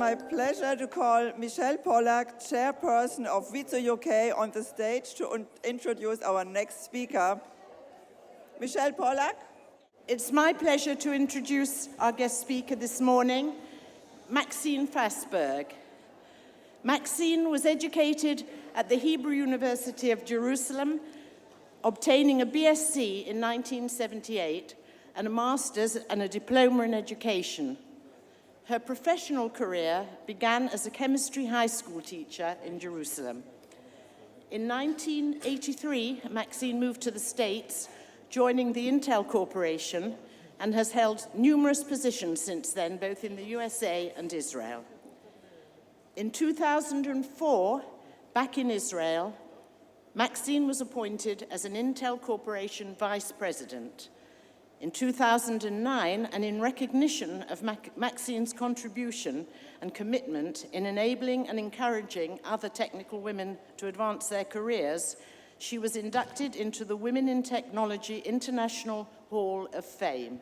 my pleasure to call Michelle Pollack, chairperson of Wizo UK, on the stage to introduce our next speaker. Michelle Pollack. It's my pleasure to introduce our guest speaker this morning, Maxine Fassberg. Maxine was educated at the Hebrew University of Jerusalem, obtaining a BSc in 1978 and a master's and a diploma in education. Her professional career began as a chemistry high school teacher in Jerusalem. In 1983, Maxine moved to the States, joining the Intel Corporation, and has held numerous positions since then, both in the USA and Israel. In 2004, back in Israel, Maxine was appointed as an Intel Corporation vice president. In 2009, and in recognition of Maxine's contribution and commitment in enabling and encouraging other technical women to advance their careers, she was inducted into the Women in Technology International Hall of Fame.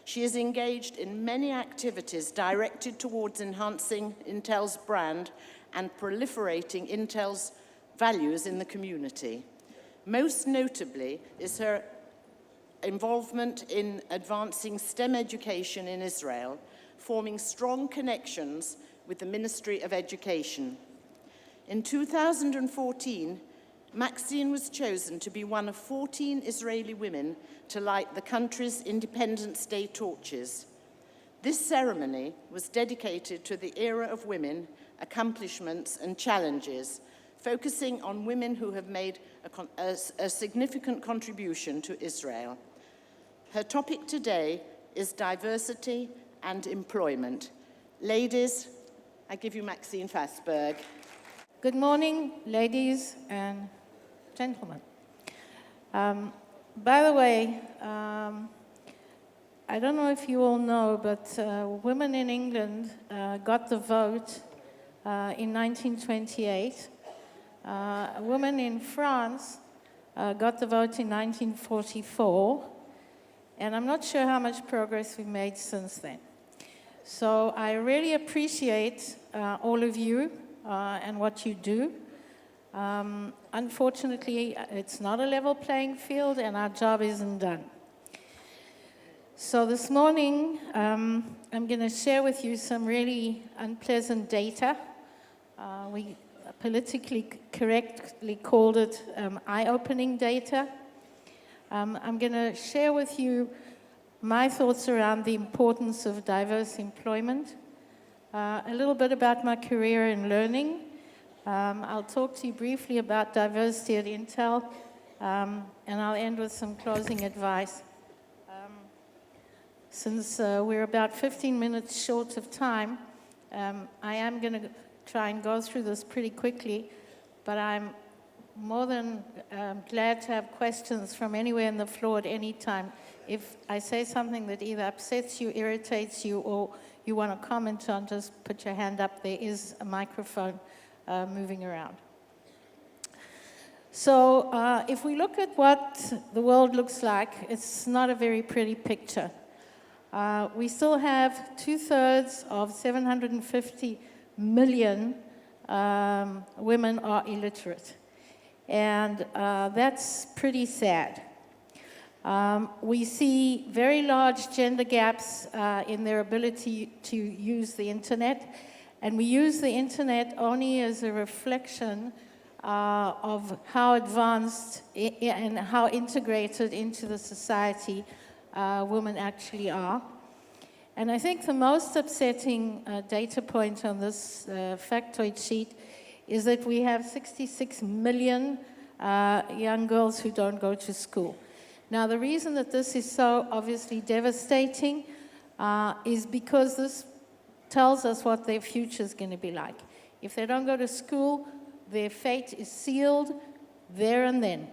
She is engaged in many activities directed towards enhancing Intel's brand and proliferating Intel's values in the community. Most notably is her involvement in advancing STEM education in Israel, forming strong connections with the Ministry of Education. In 2014, Maxine was chosen to be one of 14 Israeli women to light the country's Independence Day torches. This ceremony was dedicated to the era of women, accomplishments, and challenges, focusing on women who have made a significant contribution to Israel. Her topic today is diversity and employment. Ladies, I give you Maxine Fassberg. Good morning, ladies and gentlemen. By the way, I don't know if you all know, but women in England got the vote in 1928. A woman in France got the vote in 1944. And I'm not sure how much progress we've made since then. So I really appreciate all of you and what you do. Unfortunately, it's not a level playing field and our job isn't done. So this morning, I'm going to share with you some really unpleasant data. We politically correctly called it eye-opening data. I'm going to share with you my thoughts around the importance of diverse employment, a little bit about my career in learning. I'll talk to you briefly about diversity at Intel, and I'll end with some closing advice. Since we're about 15 minutes short of time, I am going to try and go through this pretty quickly, but I'm more than glad to have questions from anywhere in the floor at any time. If I say something that either upsets you, irritates you, or you want to comment on, just put your hand up. There is a microphone moving around. So if we look at what the world looks like, it's not a very pretty picture. We still have 2/3 of 750 million women are illiterate. And that's pretty sad. We see very large gender gaps in their ability to use the internet. And we use the internet only as a reflection of how advanced and how integrated into the society women actually are. And I think the most upsetting data point on this factoid sheet is that we have 66 million young girls who don't go to school. Now, the reason that this is so obviously devastating is because this tells us what their future is going to be like. If they don't go to school, their fate is sealed there and then.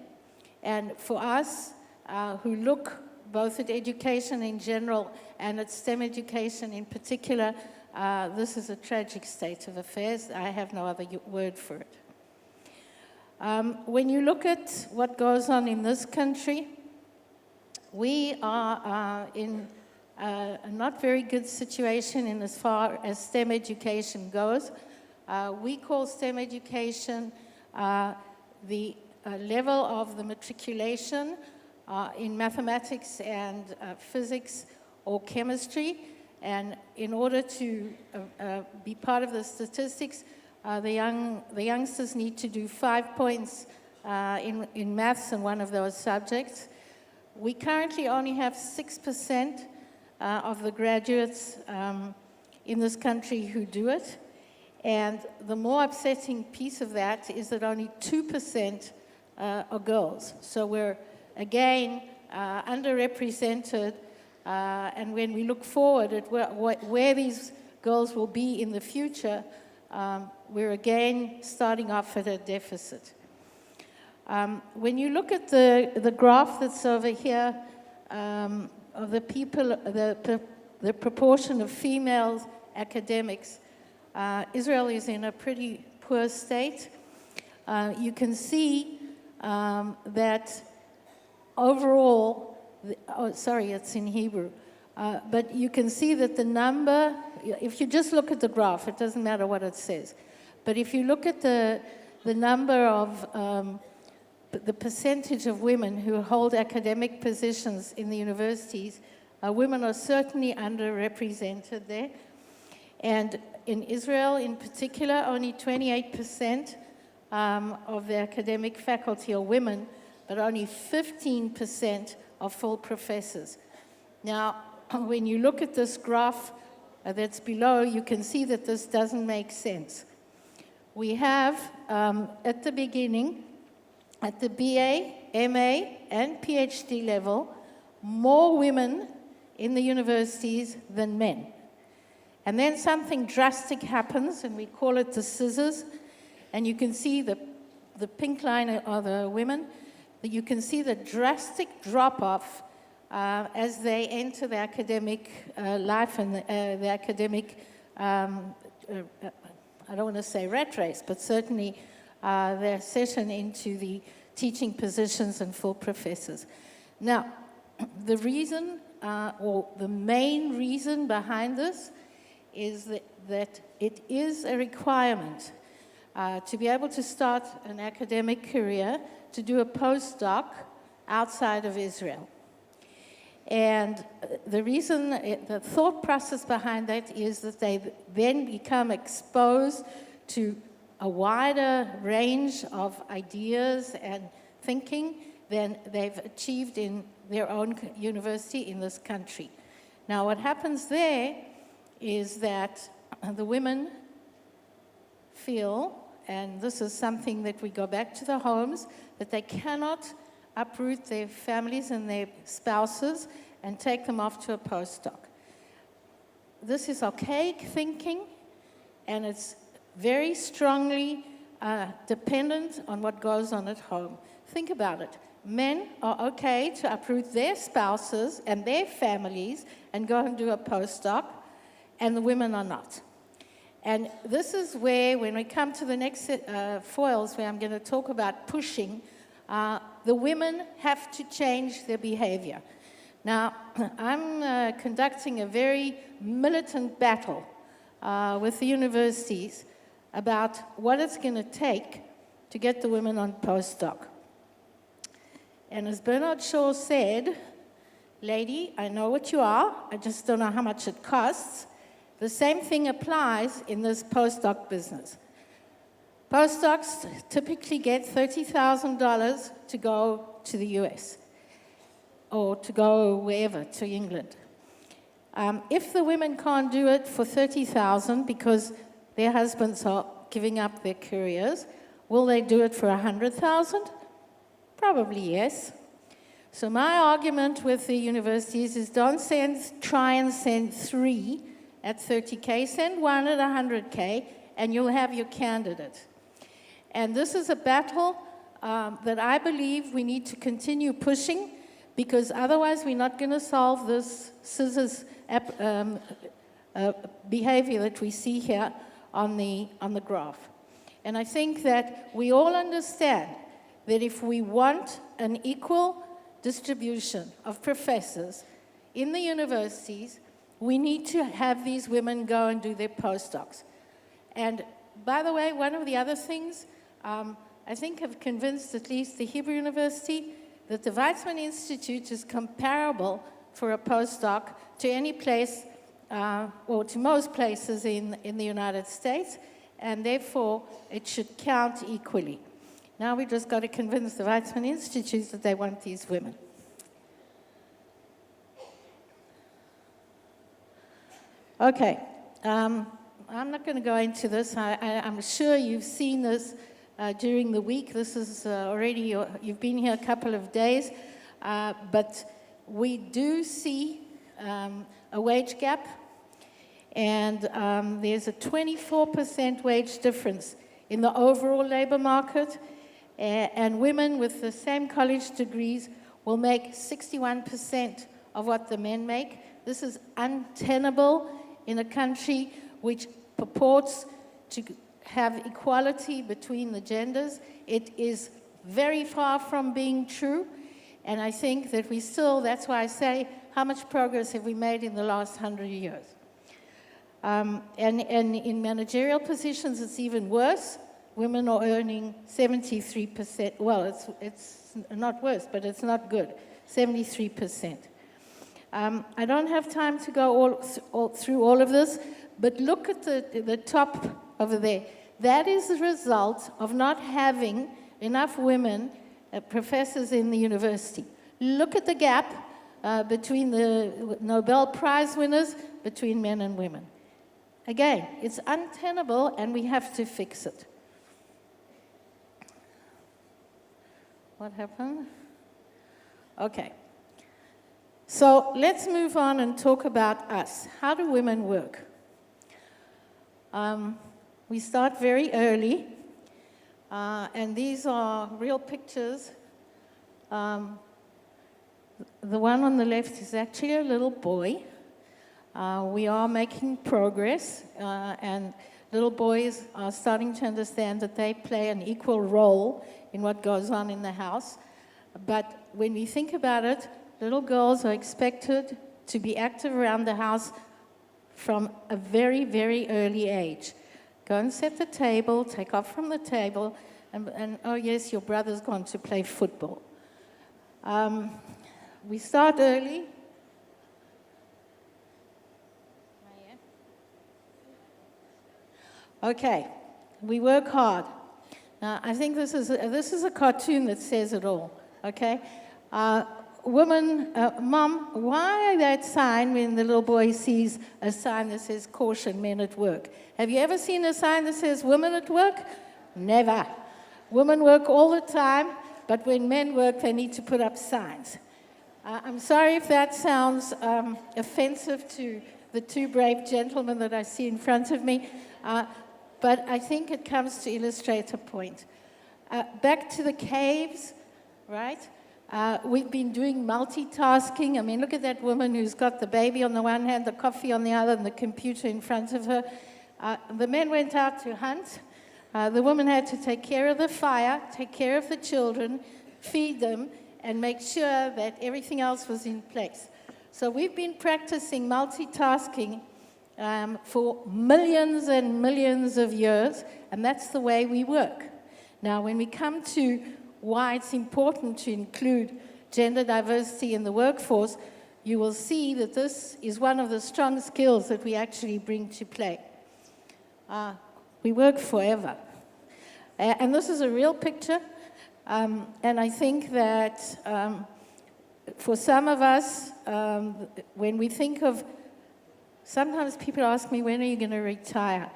And for us, who look both at education in general and at STEM education in particular, this is a tragic state of affairs. I have no other word for it. When you look at what goes on in this country, we are in a not very good situation in as far as STEM education goes. We call STEM education the level of the matriculation in mathematics and physics or chemistry. And in order to be part of the statistics, the youngsters need to do 5 points in maths in one of those subjects. We currently only have 6% of the graduates in this country who do it. And the more upsetting piece of that is that only 2% are girls. So we're, again, underrepresented. And when we look forward at where these girls will be in the future, we're again starting off at a deficit. When you look at the graph that's over here, of the people, the proportion of female academics, Israel is in a pretty poor state. You can see that overall, it's in Hebrew, but you can see that the number, if you just look at the graph, it doesn't matter what it says, but if you look at the number of the percentage of women who hold academic positions in the universities, women are certainly underrepresented there. And in Israel in particular, only 28% of the academic faculty are women, but only 15% are full professors. Now, when you look at this graph that's below, you can see that this doesn't make sense. We have, at the beginning, at the BA, MA, and PhD level, more women in the universities than men. And then something drastic happens, and we call it the scissors. And you can see the pink line are the women. You can see the drastic drop-off as they enter the academic life and the academic, I don't want to say rat race, but certainly their session into the teaching positions and full professors. Now, the reason, or the main reason behind this is that it is a requirement to be able to start an academic career, to do a postdoc outside of Israel. And the reason, the thought process behind that is that they then become exposed to a wider range of ideas and thinking than they've achieved in their own university in this country. Now, what happens there is that the women feel, and this is something that we go back to the homes, that they cannot uproot their families and their spouses and take them off to a postdoc. This is archaic thinking, and it's very strongly dependent on what goes on at home. Think about it. Men are okay to uproot their spouses and their families and go and do a postdoc, and the women are not. And this is where, when we come to the next foils, where I'm going to talk about pushing, the women have to change their behavior. Now, I'm conducting a very militant battle with the universities about what it's going to take to get the women on postdoc. And as Bernard Shaw said, lady, I know what you are, I just don't know how much it costs. The same thing applies in this postdoc business. Postdocs typically get $30,000 to go to the US or to go wherever, to England. If the women can't do it for $30,000 because their husbands are giving up their careers, will they do it for $100,000? Probably yes. So my argument with the universities is don't try and send 3 at 30K, send 1 at 100K, and you'll have your candidate. And this is a battle that I believe we need to continue pushing, because otherwise we're not going to solve this scissors behavior that we see here on the graph. And I think that we all understand that if we want an equal distribution of professors in the universities, we need to have these women go and do their postdocs. And by the way, one of the other things, I think have convinced at least the Hebrew University that the Weizmann Institute is comparable for a postdoc to any place, or to most places in the United States, and therefore it should count equally. Now we just got to convince the Weizmann Institute that they want these women. Okay, I'm not going to go into this. I'm sure you've seen this during the week. This is already, you've been here a couple of days, but we do see a wage gap, and there's a 24% wage difference in the overall labor market, and women with the same college degrees will make 61% of what the men make. This is untenable in a country which purports to have equality between the genders. It is very far from being true, and I think that we still, that's why I say, how much progress have we made in the last 100 years? And in managerial positions, it's even worse. Women are earning 73%. Well, it's not worse, but it's not good, 73%. I don't have time to go through all of this, but look at the top over there. That is the result of not having enough women professors in the university. Look at the gap between the Nobel Prize winners, between men and women. Again, it's untenable, and we have to fix it. What happened? Okay. So let's move on and talk about us. How do women work? We start very early, and these are real pictures. The one on the left is actually a little boy. We are making progress, and little boys are starting to understand that they play an equal role in what goes on in the house. But when we think about it, little girls are expected to be active around the house from a very, very early age. Go and set the table, take off from the table, and oh yes, your brother's gone to play football. We start early. Okay, we work hard. Now, I think this is a cartoon that says it all, okay? Mom, why that sign when the little boy sees a sign that says caution, men at work? Have you ever seen a sign that says women at work? Never. Women work all the time, but when men work, they need to put up signs. I'm sorry if that sounds offensive to the two brave gentlemen that I see in front of me, but I think it comes to illustrate a point. Back to the caves, right? We've been doing multitasking. I mean, look at that woman who's got the baby on the one hand, the coffee on the other, and the computer in front of her. The men went out to hunt. The woman had to take care of the fire, take care of the children, feed them, and make sure that everything else was in place. So we've been practicing multitasking for millions and millions of years, and that's the way we work. Now, when we come to why it's important to include gender diversity in the workforce, you will see that this is one of the strong skills that we actually bring to play. We work forever. And this is a real picture, and I think that for some of us, when we think of, sometimes people ask me, when are you going to retire?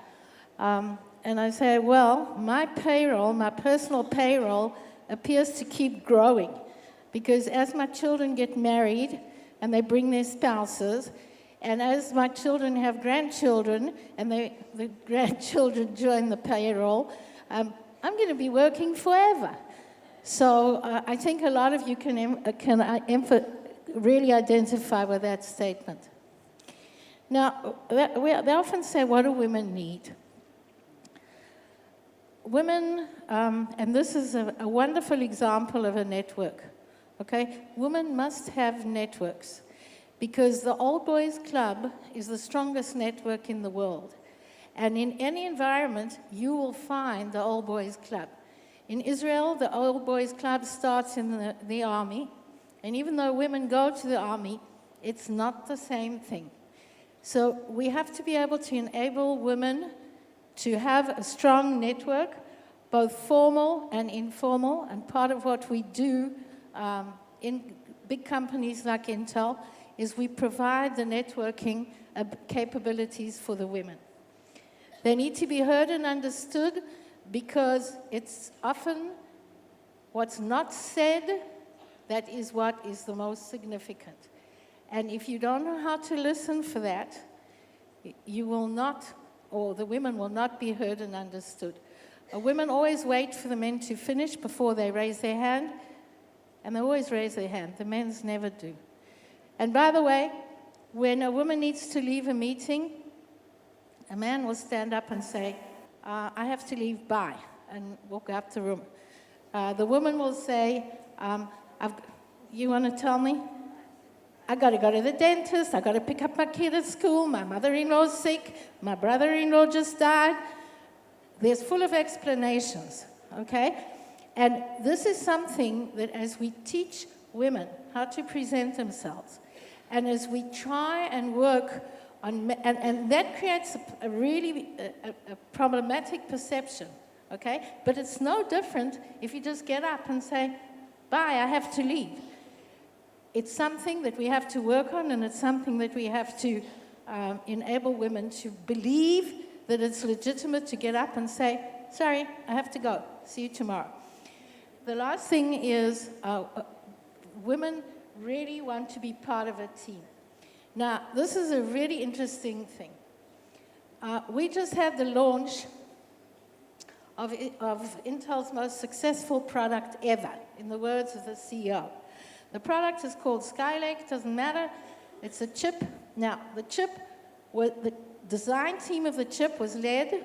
And I say, well, my payroll, my personal payroll, appears to keep growing, because as my children get married and they bring their spouses, and as my children have grandchildren and the grandchildren join the payroll, I'm going to be working forever. So I think a lot of you can really identify with that statement. Now, they often say, what do women need? Women, and this is a wonderful example of a network, okay? Women must have networks. because the Old Boys Club is the strongest network in the world. And in any environment, you will find the Old Boys Club. In Israel, the Old Boys Club starts in the army, and even though women go to the army, it's not the same thing. So we have to be able to enable women to have a strong network, both formal and informal, and part of what we do in big companies like Intel is we provide the networking capabilities for the women. They need to be heard and understood because it's often what's not said that is what is the most significant. And if you don't know how to listen for that, you will not, or the women will not be heard and understood. Women always wait for the men to finish before they raise their hand, and they always raise their hand. The men's never do. And by the way, when a woman needs to leave a meeting, a man will stand up and say, I have to leave, bye, and walk out the room. The woman will say, you want to tell me? I got to go to the dentist, I got to pick up my kid at school, my mother-in-law's sick, my brother-in-law just died. There's full of explanations, okay? And this is something that as we teach women how to present themselves, and as we try and work on, and that creates a really problematic perception, okay? But it's no different if you just get up and say, bye, I have to leave. It's something that we have to work on, and it's something that we have to enable women to believe that it's legitimate to get up and say, sorry, I have to go. See you tomorrow. The last thing is women really want to be part of a team. Now, this is a really interesting thing. We just had the launch of Intel's most successful product ever, in the words of the CEO. The product is called Skylake, doesn't matter. It's a chip. Now, the design team of the chip was led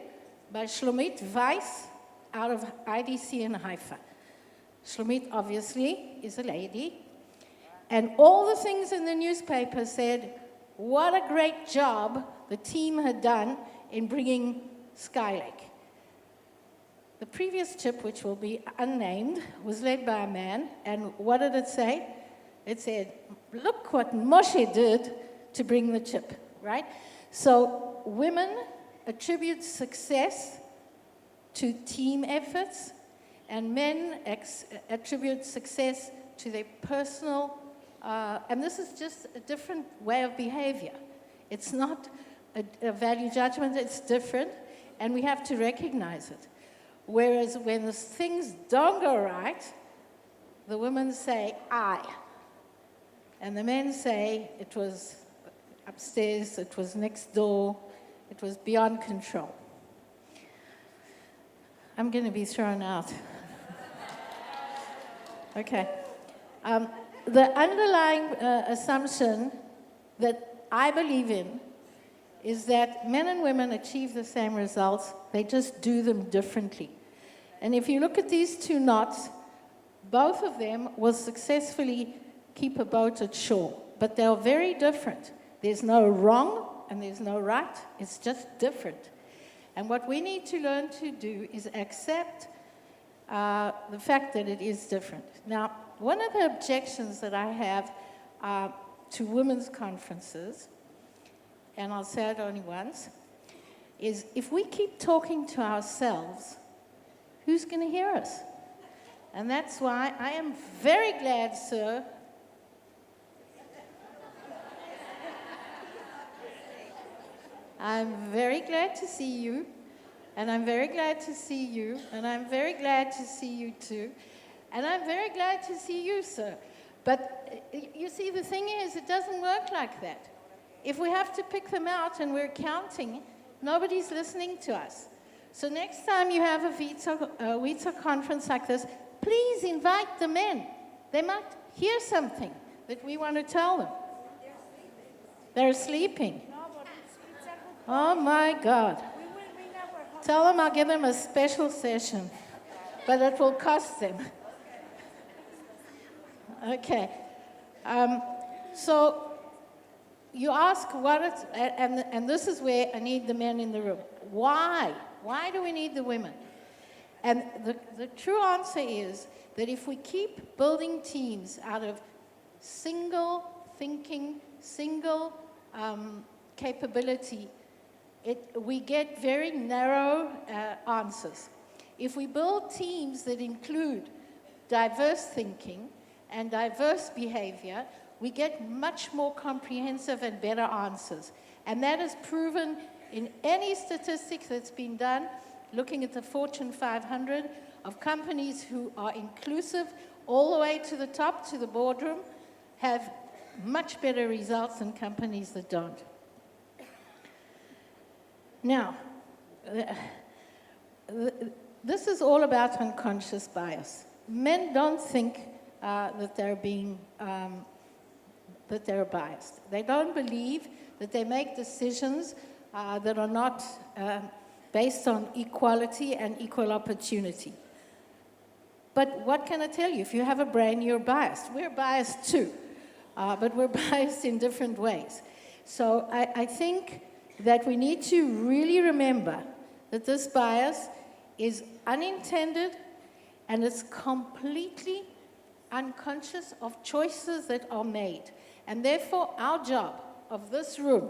by Shlomit Weiss out of IDC in Haifa. Shlomit, obviously, is a lady. And all the things in the newspaper said, what a great job the team had done in bringing Skylake. The previous chip, which will be unnamed, was led by a man, and what did it say? It said, look what Moshe did to bring the chip, right? So women attribute success to team efforts, and men attribute success to their personal, and this is just a different way of behavior. It's not a value judgment, it's different, and we have to recognize it. Whereas when the things don't go right, the women say, I. And the men say, it was upstairs, it was next door, it was beyond control. I'm going to be thrown out. Okay. The underlying assumption that I believe in is that men and women achieve the same results, they just do them differently. And if you look at these two knots, both of them will successfully keep a boat at shore, but they're very different. There's no wrong and there's no right, it's just different. And what we need to learn to do is accept the fact that it is different. Now, one of the objections that I have to women's conferences, and I'll say it only once, is if we keep talking to ourselves, who's going to hear us? And that's why I am very glad, sir, I'm very glad to see you, and I'm very glad to see you, and I'm very glad to see you too, and I'm very glad to see you, sir. But you see, the thing is, it doesn't work like that. If we have to pick them out and we're counting, nobody's listening to us. So next time you have a Wizo conference like this, please invite the men. They might hear something that we want to tell them. They're sleeping. Oh my God. Tell them I'll give them a special session, but it will cost them. Okay. So you ask what it's, and this is where I need the men in the room. Why? Why do we need the women? And the true answer is that if we keep building teams out of single thinking, single capability, we get very narrow answers. If we build teams that include diverse thinking and diverse behavior, we get much more comprehensive and better answers. And that is proven in any statistics that's been done, looking at the Fortune 500 of companies who are inclusive all the way to the top, to the boardroom, have much better results than companies that don't. Now, this is all about unconscious bias. Men don't think that they're being that they're biased. They don't believe that they make decisions that are not based on equality and equal opportunity. But what can I tell you? If you have a brain, you're biased. We're biased too, but we're biased in different ways. So I think that we need to really remember that this bias is unintended and it's completely unconscious of choices that are made. And therefore, our job of this room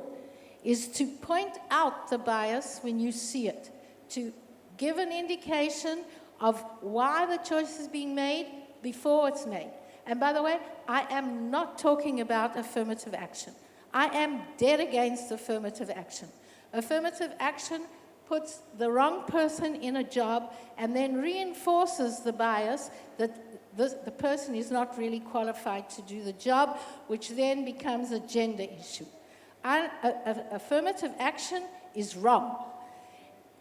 is to point out the bias when you see it, to give an indication of why the choice is being made before it's made. And by the way, I am not talking about affirmative action. I am dead against affirmative action. Affirmative action puts the wrong person in a job and then reinforces the bias that the person is not really qualified to do the job, which then becomes a gender issue. Affirmative action is wrong.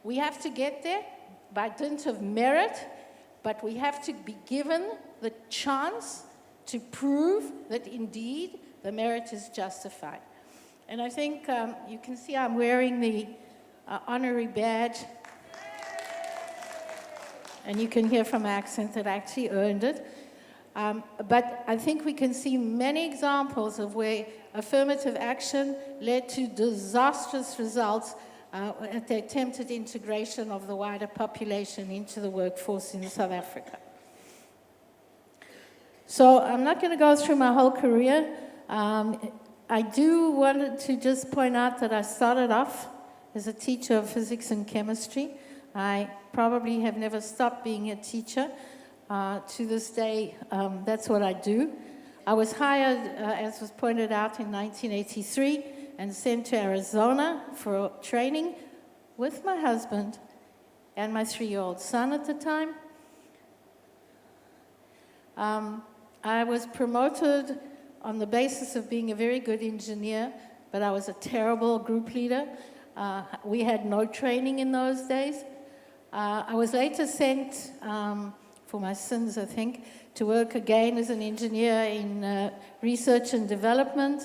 We have to get there by dint of merit, but we have to be given the chance to prove that indeed the merit is justified. And I think you can see I'm wearing the honorary badge. And you can hear from my accent that I actually earned it. But I think we can see many examples of where affirmative action led to disastrous results at the attempted integration of the wider population into the workforce in South Africa. So I'm not going to go through my whole career. I do want to just point out that I started off as a teacher of physics and chemistry. I probably have never stopped being a teacher. To this day, that's what I do. I was hired, as was pointed out, in 1983 and sent to Arizona for training with my husband and my 3-year-old son at the time. I was promoted on the basis of being a very good engineer, but I was a terrible group leader. We had no training in those days. I was later sent, for my sins, I think, to work again as an engineer in research and development.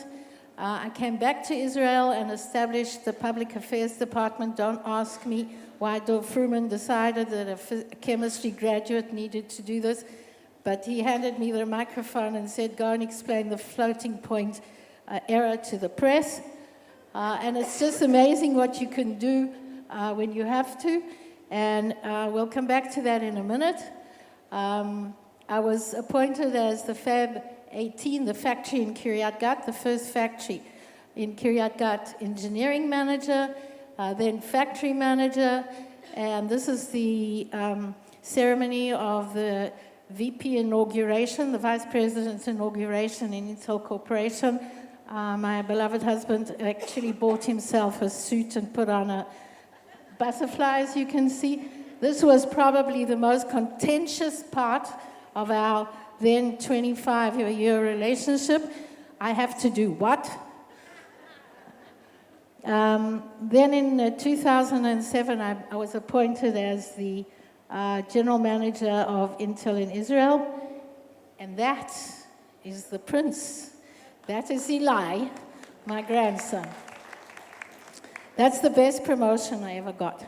I came back to Israel and established the public affairs department. Don't ask me why Dov Fruman decided that a chemistry graduate needed to do this, but he handed me the microphone and said, go and explain the floating point error to the press. And it's just amazing what you can do when you have to. And we'll come back to that in a minute. I was appointed as the Fab 18, the factory in Kiryat Gat, the first factory in Kiryat Gat, engineering manager, then factory manager. And this is the ceremony of the VP inauguration, the vice president's inauguration in Intel Corporation. My beloved husband actually bought himself a suit and put on a butterfly, as you can see. This was probably the most contentious part of our then 25-year relationship. I have to do what? Then in 2007, I was appointed as the general manager of Intel in Israel, and that is the prince. That is Eli, my grandson. That's the best promotion I ever got.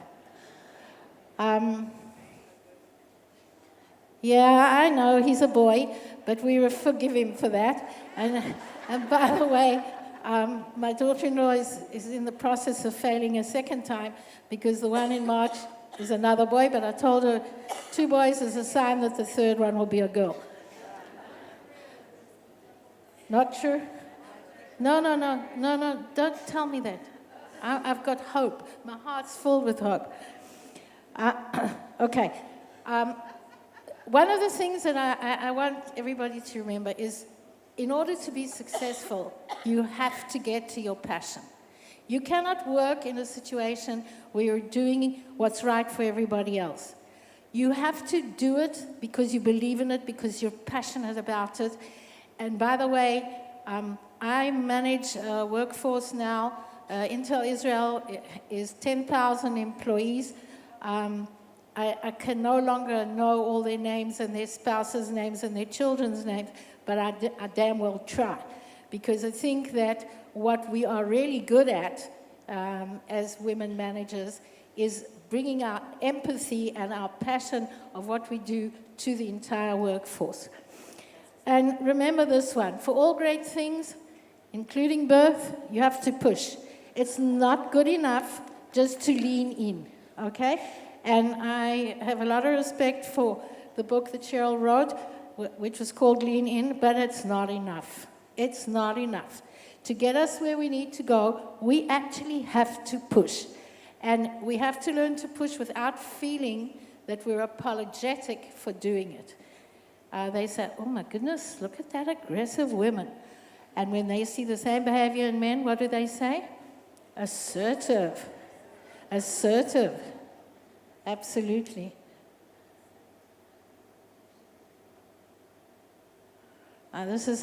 Yeah, I know, he's a boy, but we forgive him for that. And by the way, My daughter-in-law is in the process of failing a second time because the one in March is another boy, but I told her 2 boys is a sign that the third one will be a girl. Not true? No, don't tell me that. I've got hope. My heart's filled with hope. Okay. One of the things that I want everybody to remember is, in order to be successful, you have to get to your passion. You cannot work in a situation where you're doing what's right for everybody else. You have to do it because you believe in it, because you're passionate about it. And by the way, I manage a workforce now. Intel Israel is 10,000 employees. I can no longer know all their names and their spouses' names and their children's names, but I damn well try. Because I think that what we are really good at as women managers is bringing our empathy and our passion of what we do to the entire workforce. And remember this one, for all great things, including birth, you have to push. It's not good enough just to lean in, okay? And I have a lot of respect for the book that Cheryl wrote, which was called Lean In, but it's not enough. It's not enough. To get us where we need to go, we actually have to push. And we have to learn to push without feeling that we're apologetic for doing it. They say, oh my goodness, look at that aggressive woman. And when they see the same behavior in men, what do they say? Assertive. Assertive. Absolutely. This is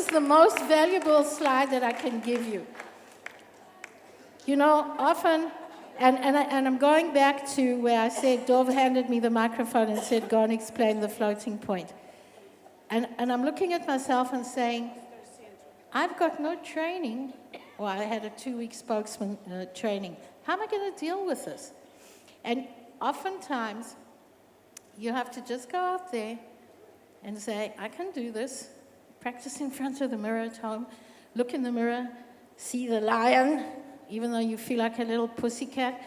the most valuable slide that I can give you. You know, often, and I'm going back to where I said Dov handed me the microphone and said, go and explain the floating point. And I'm looking at myself and saying, I've got no training. Well, I had a 2-week spokesman training. How am I going to deal with this? And oftentimes, you have to just go out there and say, I can do this. Practice in front of the mirror at home. Look in the mirror, see the lion, even though you feel like a little pussycat.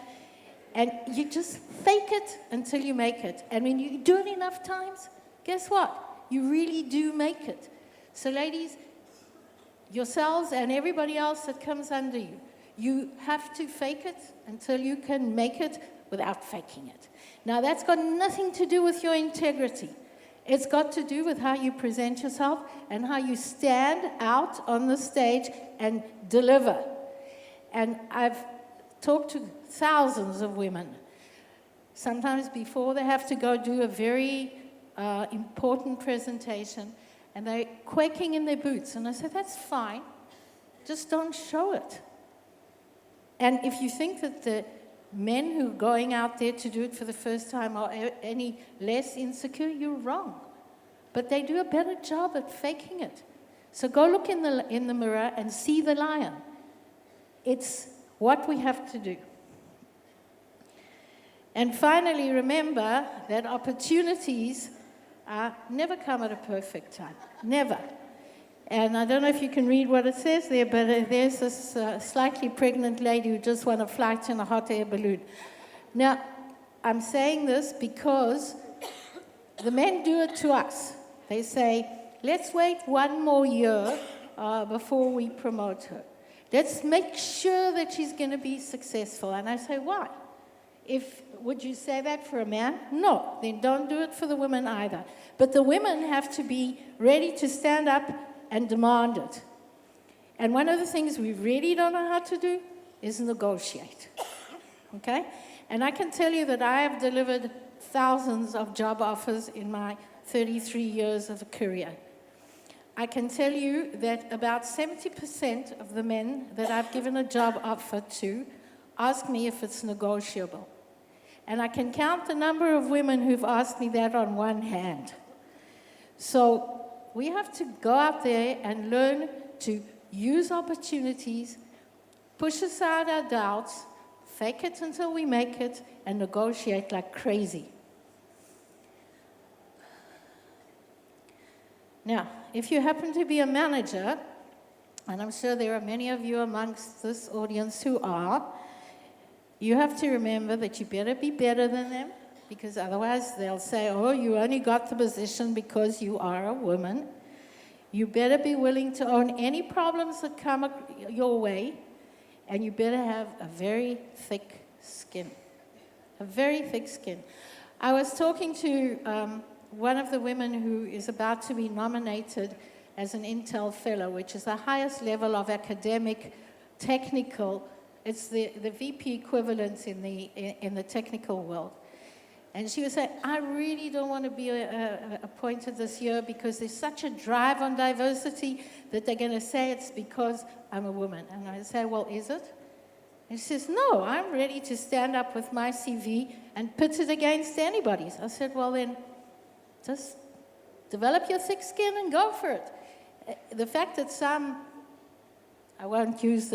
And you just fake it until you make it. And when you do it enough times, guess what? You really do make it. So ladies, yourselves and everybody else that comes under you, you have to fake it until you can make it without faking it. Now, that's got nothing to do with your integrity. It's got to do with how you present yourself and how you stand out on the stage and deliver. And I've talked to thousands of women. Sometimes before they have to go do a very important presentation, and they're quaking in their boots. And I said, that's fine. Just don't show it. And if you think that the men who are going out there to do it for the first time are any less insecure, you're wrong. But they do a better job at faking it. So go look in the mirror and see the lion. It's what we have to do. And finally, remember that opportunities never come at a perfect time. Never. And I don't know if you can read what it says there, but there's this slightly pregnant lady who just won a flight in a hot air balloon. Now, I'm saying this because the men do it to us. They say, let's wait 1 more year before we promote her. Let's make sure that she's going to be successful. And I say, why? Would you say that for a man? No, then don't do it for the women either. But the women have to be ready to stand up and demand it. And one of the things we really don't know how to do is negotiate. Okay? And I can tell you that I have delivered thousands of job offers in my 33 years of a career. I can tell you that about 70% of the men that I've given a job offer to ask me if it's negotiable. And I can count the number of women who've asked me that on one hand. So we have to go out there and learn to use opportunities, push aside our doubts, fake it until we make it, and negotiate like crazy. Now, if you happen to be a manager, and I'm sure there are many of you amongst this audience who are, you have to remember that you better be better than them, because otherwise they'll say, oh, you only got the position because you are a woman. You better be willing to own any problems that come your way, and you better have a very thick skin. A very thick skin. I was talking to one of the women who is about to be nominated as an Intel Fellow, which is the highest level of academic, technical, it's the VP equivalent in the technical world. And she was saying, I really don't want to be appointed this year because there's such a drive on diversity that they're going to say it's because I'm a woman. And I say, well, is it? And she says, no, I'm ready to stand up with my CV and put it against anybody's. I said, well, then just develop your thick skin and go for it. The fact that some, I won't use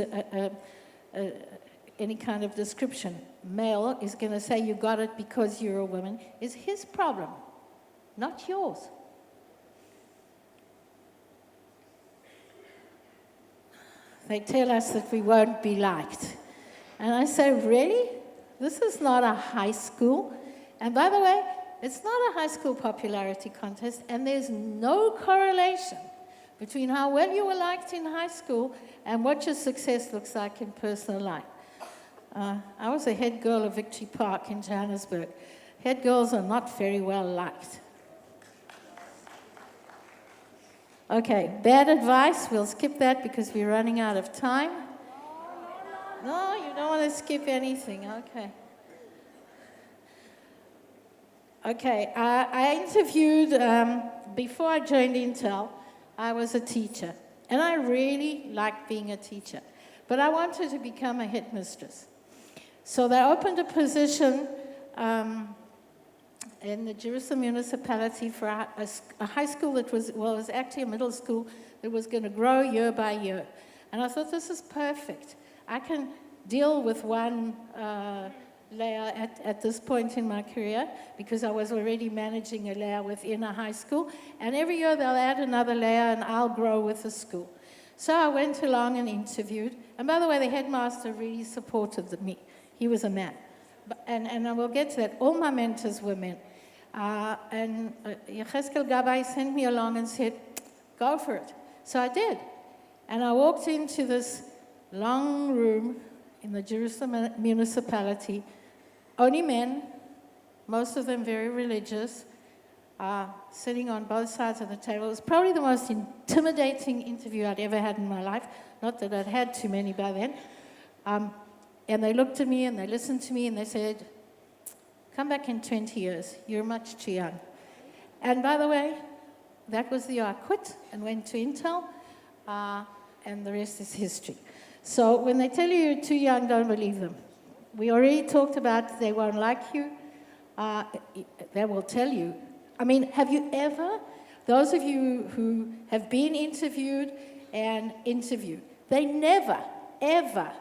any kind of description, male is going to say you got it because you're a woman, is his problem, not yours. They tell us that we won't be liked. And I say, really? This is not a high school. And by the way, it's not a high school popularity contest, and there's no correlation between how well you were liked in high school and what your success looks like in personal life. I was a head girl of Victory Park in Johannesburg. Head girls are not very well liked. Okay, bad advice. We'll skip that because we're running out of time. No, you don't want to skip anything. Okay. Okay, I interviewed, before I joined Intel, I was a teacher. And I really liked being a teacher. But I wanted to become a headmistress. So they opened a position in the Jerusalem municipality for a high school that was, well, it was actually a middle school that was going to grow year by year. And I thought, this is perfect. I can deal with one layer at this point in my career because I was already managing a layer within a high school. And every year they'll add another layer and I'll grow with the school. So I went along and interviewed. And by the way, the headmaster really supported me. He was a man. And I will get to that. All my mentors were men. And Yecheskel Gabay sent me along and said, go for it. So I did. And I walked into this long room in the Jerusalem municipality. Only men, most of them very religious, sitting on both sides of the table. It was probably the most intimidating interview I'd ever had in my life. Not that I'd had too many by then. And they looked at me and they listened to me and they said, come back in 20 years. You're much too young. And by the way, that was the year I quit and went to Intel, and the rest is history. So when they tell you you're too young, don't believe them. We already talked about they won't like you. They will tell you. I mean, have you ever, those of you who have been interviewed and interviewed, they never, ever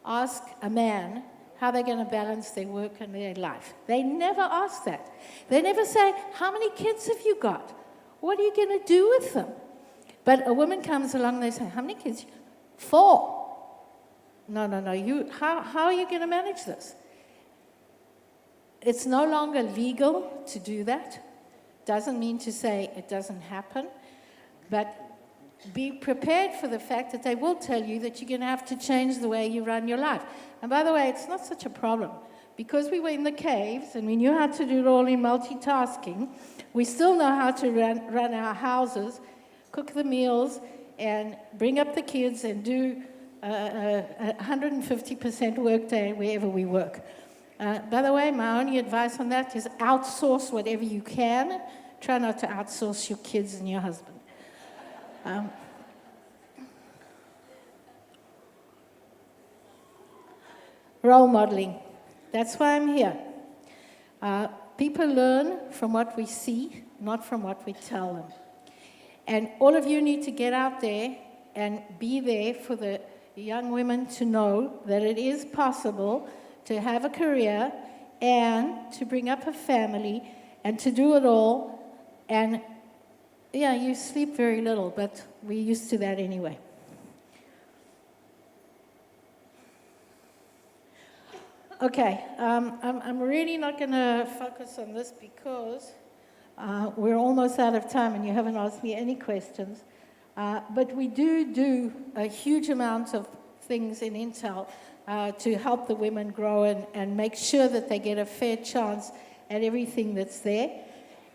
ask a man how they're going to balance their work and their life. They never ask that. They never say, how many kids have you got? What are you going to do with them? But a woman comes along and they say, how many kids? 4. No. How are you going to manage this? It's no longer legal to do that. Doesn't mean to say it doesn't happen. But be prepared for the fact that they will tell you that you're going to have to change the way you run your life. And by the way, it's not such a problem. Because we were in the caves and we knew how to do it all in multitasking, we still know how to run our houses, cook the meals, and bring up the kids and do a 150% workday wherever we work. By the way, my only advice on that is outsource whatever you can. Try not to outsource your kids and your husband. Role modeling. That's why I'm here. People learn from what we see, not from what we tell them. And all of you need to get out there and be there for the young women to know that it is possible to have a career and to bring up a family and to do it all. And Yeah, you sleep very little, but we're used to that anyway. Okay, I'm really not going to focus on this because we're almost out of time and you haven't asked me any questions. But we do a huge amount of things in Intel to help the women grow and make sure that they get a fair chance at everything that's there.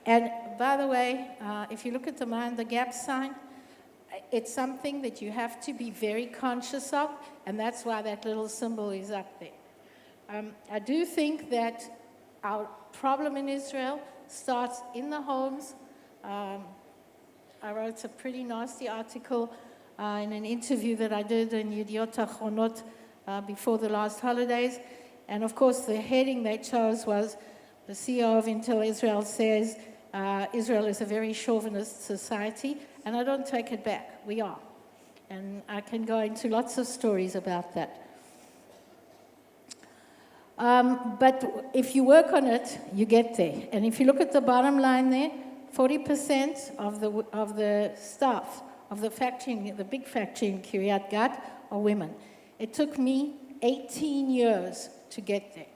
And by the way, if you look at the Mind the Gap sign, it's something that you have to be very conscious of, and that's why that little symbol is up there. I do think that our problem in Israel starts in the homes. I wrote a pretty nasty article in an interview that I did in Yediot Achronot before the last holidays. And of course, the heading they chose was, the CEO of Intel Israel says, Israel is a very chauvinist society, and I don't take it back. We are. And I can go into lots of stories about that. But if you work on it, you get there. And if you look at the bottom line there, 40% of the staff of the factory, the big factory in Kiryat Gat, are women. It took me 18 years to get there.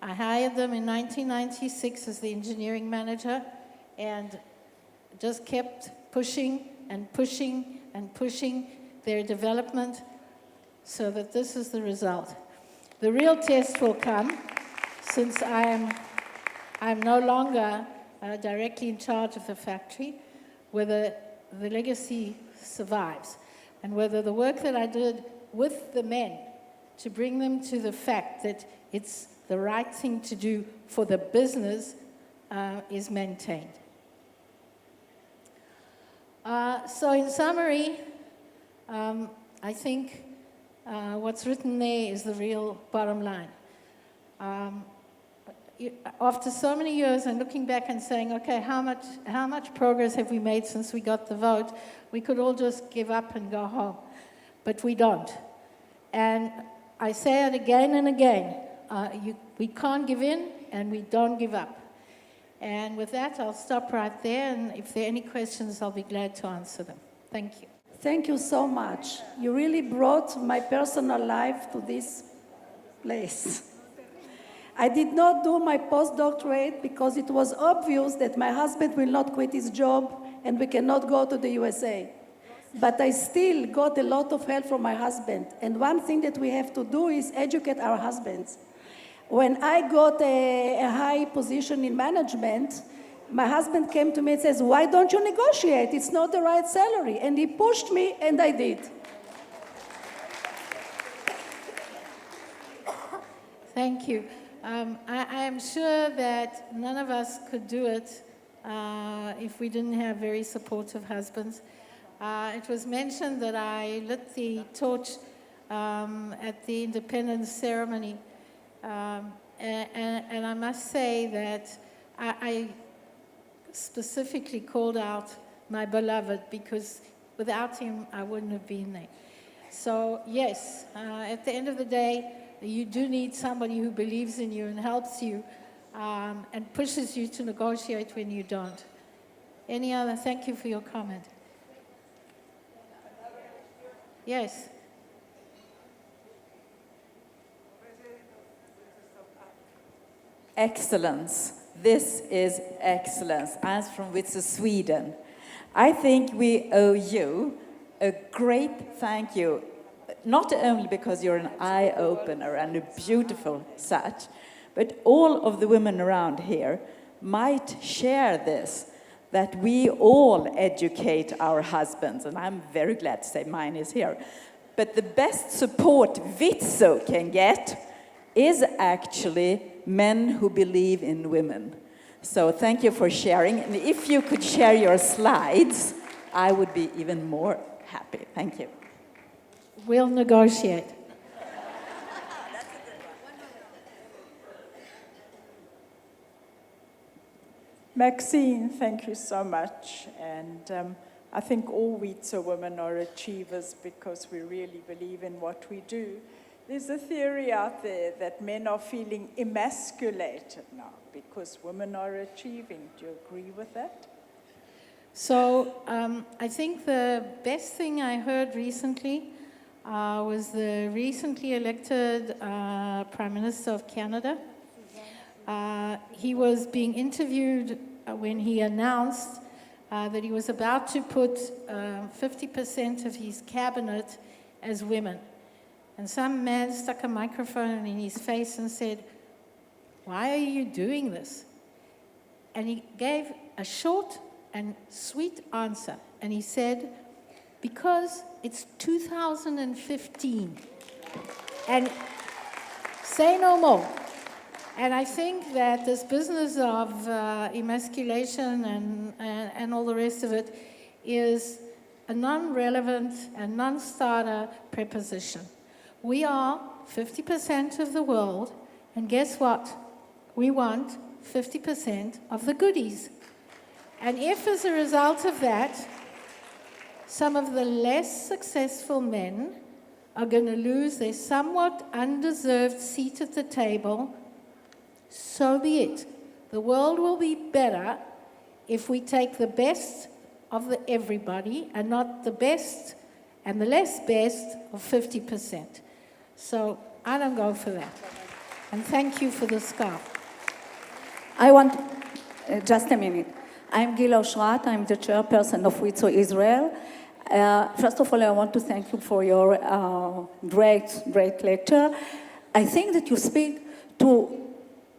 I hired them in 1996 as the engineering manager and just kept pushing and pushing and pushing their development so that this is the result. The real test will come since I'm no longer directly in charge of the factory, whether the legacy survives and whether the work that I did with the men to bring them to the fact that it's the right thing to do for the business is maintained. So in summary, I think what's written there is the real bottom line. After so many years and looking back and saying, okay, how much progress have we made since we got the vote? We could all just give up and go home, but we don't. And I say it again and again, we can't give in and we don't give up. And with that, I'll stop right there, and if there are any questions, I'll be glad to answer them. Thank you. Thank you so much. You really brought my personal life to this place. I did not do my postdoctorate because it was obvious that my husband will not quit his job and we cannot go to the USA. But I still got a lot of help from my husband. And one thing that we have to do is educate our husbands. When I got a high position in management, my husband came to me and says, why don't you negotiate? It's not the right salary. And he pushed me, and I did. Thank you. I am sure that none of us could do it if we didn't have very supportive husbands. It was mentioned that I lit the torch at the independence ceremony. And I must say that I specifically called out my beloved because without him, I wouldn't have been there. So yes, at the end of the day, you do need somebody who believes in you and helps you and pushes you to negotiate when you don't. Any other? Thank you for your comment. Yes. Excellence. This is excellence. I'm from Wizo, Sweden. I think we owe you a great thank you, not only because you're an eye-opener and a beautiful such, but all of the women around here might share this, that we all educate our husbands, and I'm very glad to say mine is here. But the best support Wizo can get is actually men who believe in women. So thank you for sharing. And if you could share your slides, I would be even more happy. Thank you. We'll negotiate. Maxine, thank you so much. And I think all Wizo women are achievers because we really believe in what we do. There's a theory out there that men are feeling emasculated now because women are achieving. Do you agree with that? So I think the best thing I heard recently was the recently elected Prime Minister of Canada. He was being interviewed when he announced that he was about to put 50% of his cabinet as women. And some man stuck a microphone in his face and said, "Why are you doing this?" And he gave a short and sweet answer. And he said, "Because it's 2015. And say no more. And I think that this business of emasculation and all the rest of it is a non-relevant and non-starter preposition. We are 50% of the world, and guess what? We want 50% of the goodies. And if, as a result of that, some of the less successful men are going to lose their somewhat undeserved seat at the table, so be it. The world will be better if we take the best of everybody and not the best and the less best of 50%. So I don't go for that. And thank you for the scarf. I want, just a minute. I'm Gila Oshrat, I'm the chairperson of Wizo Israel. First of all, I want to thank you for your great lecture. I think that you speak to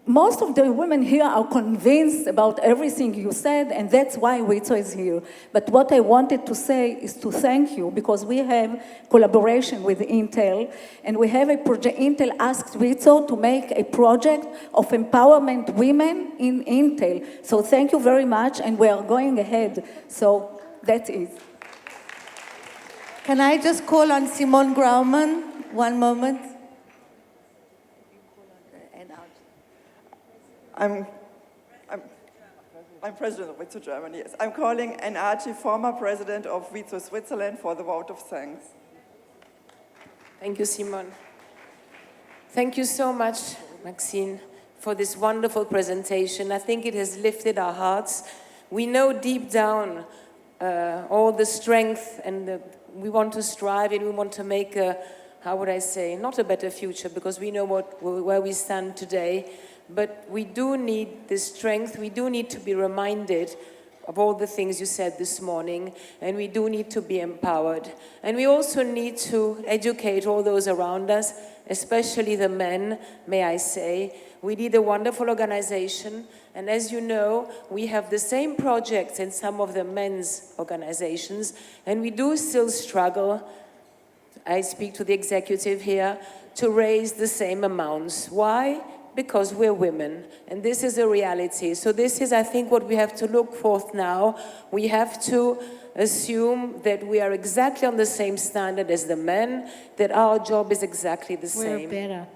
most of the women here are convinced about everything you said, and that's why Wizo is here. But what I wanted to say is to thank you, because we have collaboration with Intel, and we have a project. Intel asked Wizo to make a project of empowerment women in Intel. So thank you very much, and we are going ahead. So that's it. Can I just call on Simone Grauman? One moment. I'm president of Wizo Germany. Yes. I'm calling Enarchi, former president of Wizo Switzerland, for the vote of thanks. Thank you, Simone. Thank you so much, Maxine, for this wonderful presentation. I think it has lifted our hearts. We know deep down all the strength, and we want to strive, and we want to make a, how would I say, not a better future, because we know where we stand today. But we do need this strength. We do need to be reminded of all the things you said this morning, and we do need to be empowered. And we also need to educate all those around us, especially the men, may I say. We need a wonderful organization, and as you know, we have the same projects in some of the men's organizations, and we do still struggle, I speak to the executive here, to raise the same amounts. Why? Because we're women, and this is a reality. So this is, I think, what we have to look forth now. We have to assume that we are exactly on the same standard as the men, that our job is exactly the same. We're better.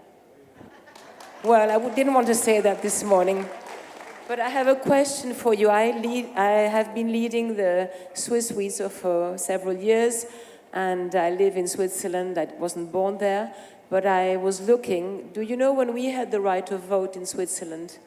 Well, I didn't want to say that this morning, but I have a question for you. I have been leading the Swiss Wizo for several years, and I live in Switzerland. I wasn't born there. But I was looking, do you know when we had the right of vote in Switzerland?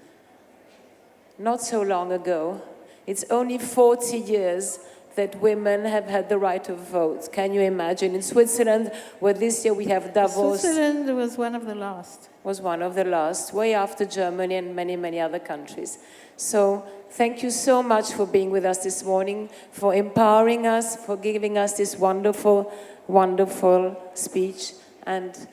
Not so long ago. It's only 40 years that women have had the right of vote. Can you imagine? In Switzerland, where this year we have Davos. Switzerland was one of the last. Was one of the last, way after Germany and many, many other countries. So thank you so much for being with us this morning, for empowering us, for giving us this wonderful, wonderful speech, and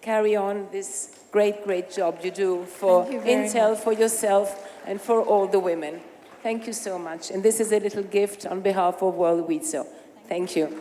carry on this great job you do for Intel, for yourself, and for all the women. Thank you so much. And this is a little gift on behalf of World Wizo. Thank you.